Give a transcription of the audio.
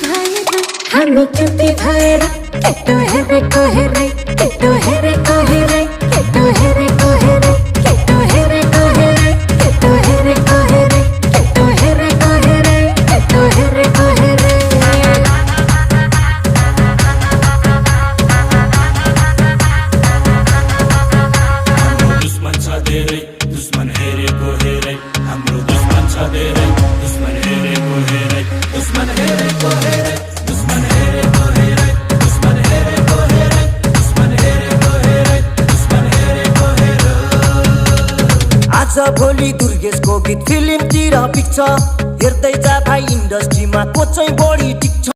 भएर हामी चुति भएर केटो हेरेको हेरे केटो हेरेको हेरे केटो हेरेको हेरे केटो हेरेको हेरे केटो हेरेको हेरे केटो हेरेको हेरे केटो हेरेको हेरे दुश्मन छ धेरै दुश्मन हेरेको हेरे हाम्रो दुश्मन छ धेरै दुश्मन हेरेको हेरे दुश्मन हेरेको हेरे दुश्मन हेरेको हेरे दुश्मन हेरेको हेरे दुश्मन हेरेको हेरे दुश्मन हेरेको हेरे आज भोलि दुर्गेशको गीत फिल्मतिर पिक्छ हेर्दै जा भाइ इन्डस्ट्रीमा को चाहिँ बढी टिक्छ।